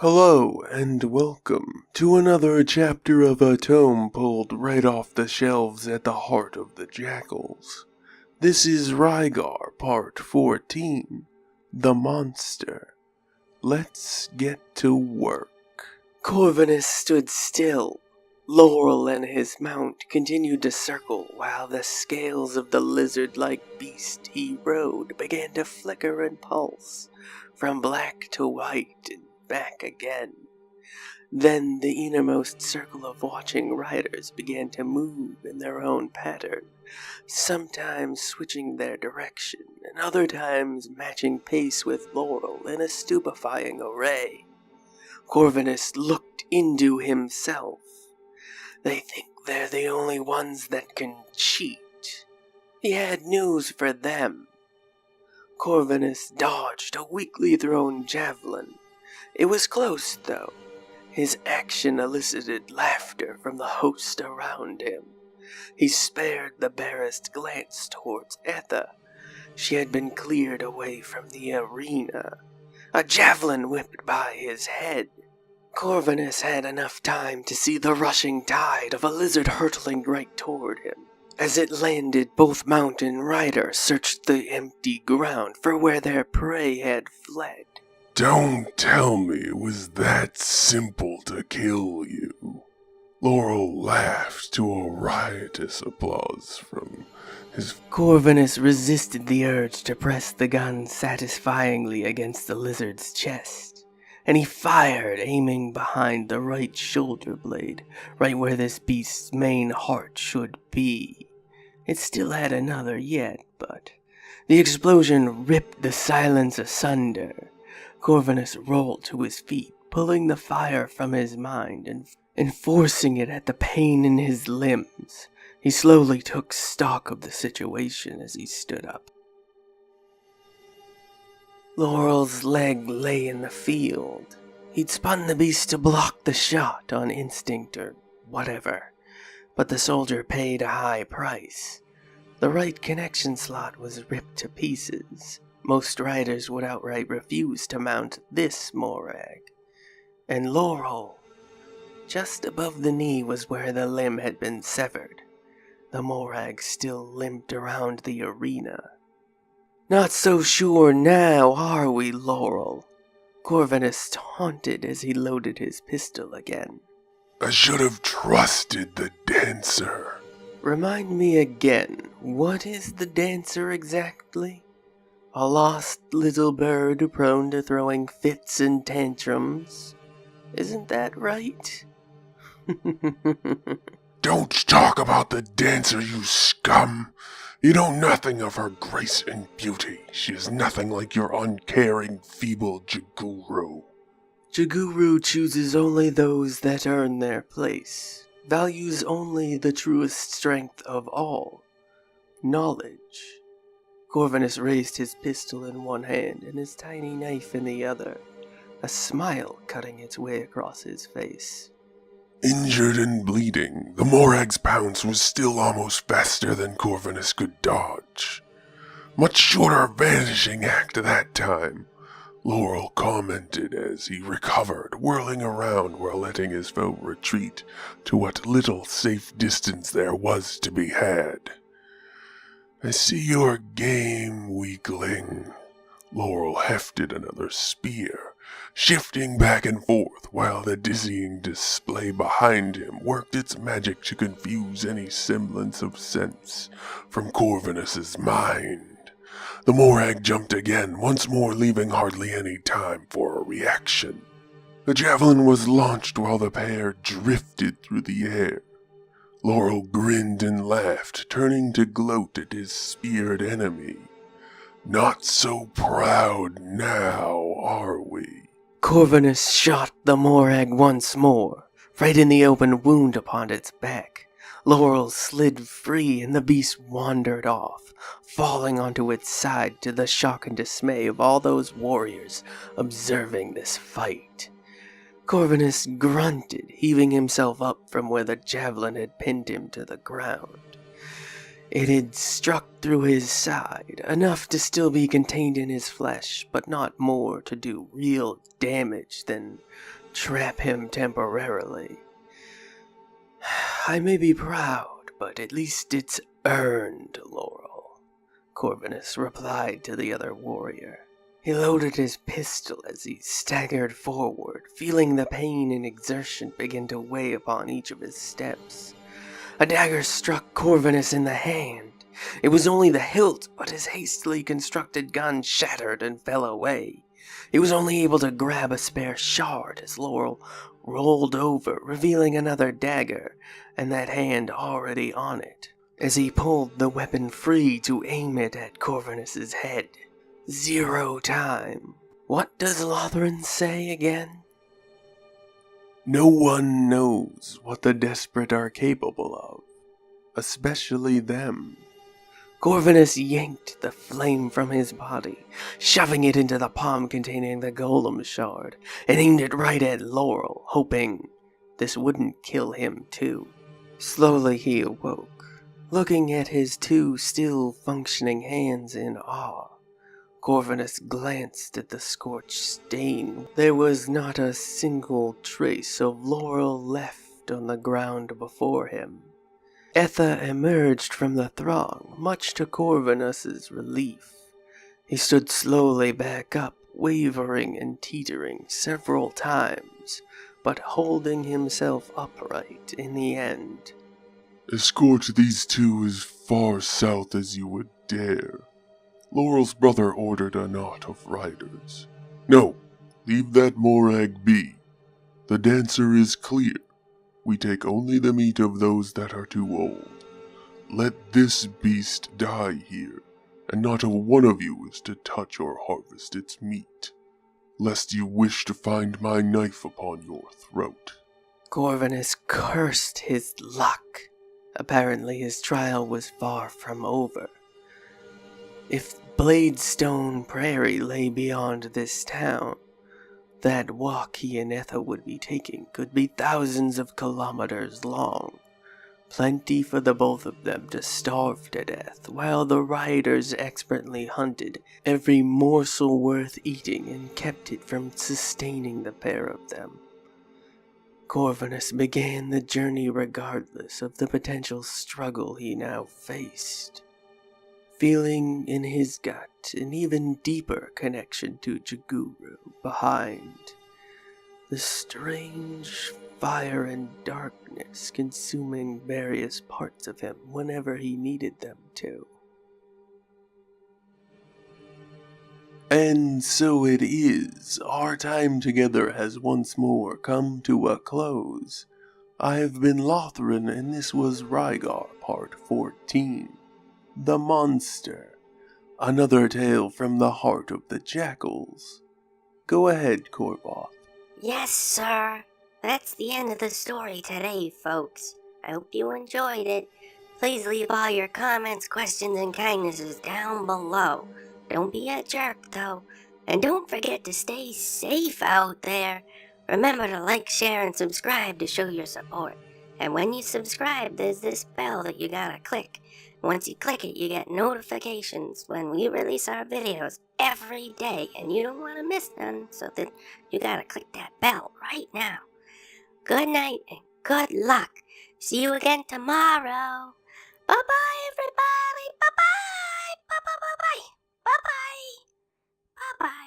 Hello and welcome to another chapter of a tome pulled right off the shelves at the heart of the jackals. This is Rigar, part 14, The Monster. Let's get to work. Korvinus stood still. Lorell and his mount continued to circle while the scales of the lizard-like beast he rode began to flicker and pulse, from black to white and back again. Then the innermost circle of watching riders began to move in their own pattern, sometimes switching their direction and other times matching pace with Lorell in a stupefying array. Korvinus looked into himself. They think they're the only ones that can cheat. He had news for them. Korvinus dodged a weakly thrown javelin. It was close, though. His action elicited laughter from the host around him. He spared the barest glance towards Etha. She had been cleared away from the arena. A javelin whipped by his head. Korvinus had enough time to see the rushing tide of a lizard hurtling right toward him. As it landed, both mount and rider searched the empty ground for where their prey had fled. Don't tell me it was that simple to kill you. Laurel laughed to a riotous applause from his... Korvinus resisted the urge to press the gun satisfyingly against the lizard's chest, and he fired, aiming behind the right shoulder blade, right where this beast's main heart should be. It still had another yet, but the explosion ripped the silence asunder. Korvinus rolled to his feet, pulling the fire from his mind and forcing it at the pain in his limbs. He slowly took stock of the situation as he stood up. Lorel's leg lay in the field. He'd spun the beast to block the shot on instinct or whatever, but the soldier paid a high price. The right connection slot was ripped to pieces. Most riders would outright refuse to mount this Morag. And Lorel, just above the knee was where the limb had been severed. The Morag still limped around the arena. "Not so sure now, are we, Lorell?" Korvinus taunted as he loaded his pistol again. I should have trusted the dancer. Remind me again, what is the dancer exactly? A lost little bird prone to throwing fits and tantrums. Isn't that right? Don't talk about the dancer, you scum. You know nothing of her grace and beauty. She is nothing like your uncaring, feeble Jaguru. Jaguru chooses only those that earn their place, values only the truest strength of all, knowledge. Korvinus raised his pistol in one hand and his tiny knife in the other, a smile cutting its way across his face. Injured and bleeding, the Morag's pounce was still almost faster than Korvinus could dodge. Much shorter vanishing act that time, Laurel commented as he recovered, whirling around while letting his foe retreat to what little safe distance there was to be had. I see your game, weakling. Laurel hefted another spear, shifting back and forth while the dizzying display behind him worked its magic to confuse any semblance of sense from Korvinus's mind. The Morag jumped again, once more leaving hardly any time for a reaction. The javelin was launched while the pair drifted through the air. Laurel grinned and laughed, turning to gloat at his speared enemy. Not so proud now, are we? Korvinus shot the Morag once more, right in the open wound upon its back. Laurel slid free and the beast wandered off, falling onto its side to the shock and dismay of all those warriors observing this fight. Korvinus grunted, heaving himself up from where the javelin had pinned him to the ground. It had struck through his side, enough to still be contained in his flesh, but not more to do real damage than trap him temporarily. I may be proud, but at least it's earned, Laurel, Korvinus replied to the other warrior. He loaded his pistol as he staggered forward, feeling the pain and exertion begin to weigh upon each of his steps. A dagger struck Korvinus in the hand. It was only the hilt, but his hastily constructed gun shattered and fell away. He was only able to grab a spare shard as Laurel rolled over, revealing another dagger, and that hand already on it, as he pulled the weapon free to aim it at Corvinus's head. 0 time. What does Lothran say again? No one knows what the desperate are capable of, especially them. Korvinus yanked the flame from his body, shoving it into the palm containing the golem shard, and aimed it right at Laurel, hoping this wouldn't kill him too. Slowly he awoke, looking at his 2 still functioning hands in awe. Korvinus glanced at the scorched stain. There was not a single trace of Laurel left on the ground before him. Etha emerged from the throng, much to Corvinus's relief. He stood slowly back up, wavering and teetering several times, but holding himself upright in the end. Escort these 2 as far south as you would dare. Laurel's brother ordered a knot of riders. No, leave that Morag be. The dancer is clear. We take only the meat of those that are too old. Let this beast die here, and not a one of you is to touch or harvest its meat, lest you wish to find my knife upon your throat. Korvinus cursed his luck. Apparently his trial was far from over. If Bladestone Prairie lay beyond this town, that walk he and Etha would be taking could be thousands of kilometers long. Plenty for the both of them to starve to death, while the riders expertly hunted every morsel worth eating and kept it from sustaining the pair of them. Korvinus began the journey regardless of the potential struggle he now faced, feeling in his gut an even deeper connection to Jaguru behind the strange fire and darkness consuming various parts of him whenever he needed them to. And so it is, our time together has once more come to a close. I have been Lothran, and this was Rigar, Part 14. The Monster. Another tale from the heart of the jackals. Go ahead, Korvoth. Yes, sir. That's the end of the story today, folks. I hope you enjoyed it. Please leave all your comments, questions, and kindnesses down below. Don't be a jerk, though. And don't forget to stay safe out there. Remember to like, share, and subscribe to show your support. And when you subscribe, there's this bell that you gotta click. Once you click it, you get notifications when we release our videos every day. And you don't want to miss none, so that you gotta click that bell right now. Good night and good luck. See you again tomorrow. Bye-bye, everybody. Bye-bye. Bye-bye. Bye-bye. Bye-bye. Bye-bye.